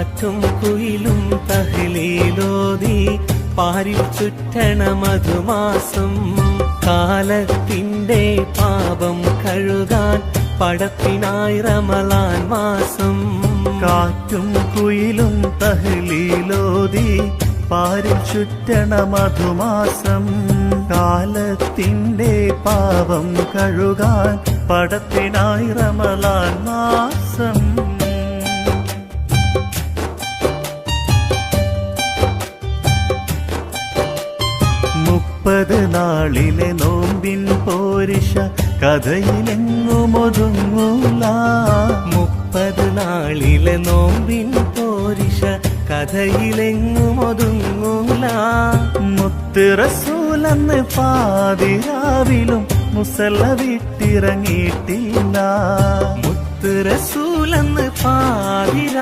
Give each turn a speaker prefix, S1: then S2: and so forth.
S1: കാറ്റും കുയിലും തഹ്ലീലോതി പാരിൽ ചുറ്റണ മധുമാസം കാലത്തിന്റെ പാപം കഴുകാൻ പടത്തിനായി റമളാൻ മാസം
S2: കാറ്റും കുയിലും തഹ്ലീലോതി പാരിൽ ചുറ്റണ മധുമാസം കാലത്തിന്റെ പാപം കഴുകാൻ പടത്തിനായി റമളാൻ മാസം 30 നാളിലെ നോമ്പിൻ പോരിഷ കഥയിലെങ്ങുമൊതുങ്ങൂല
S1: 30 നാളിലെ നോമ്പിൻ പോരിഷ കഥയിലെങ്ങുമൊതുങ്ങൂല
S2: മുത്ത് റസൂലെന്ന് പാതിരാവിലും മുസല്ല വിട്ടിറങ്ങിയിട്ടില്ല
S1: മുത്ത് റസൂലെന്ന് പാതിരാ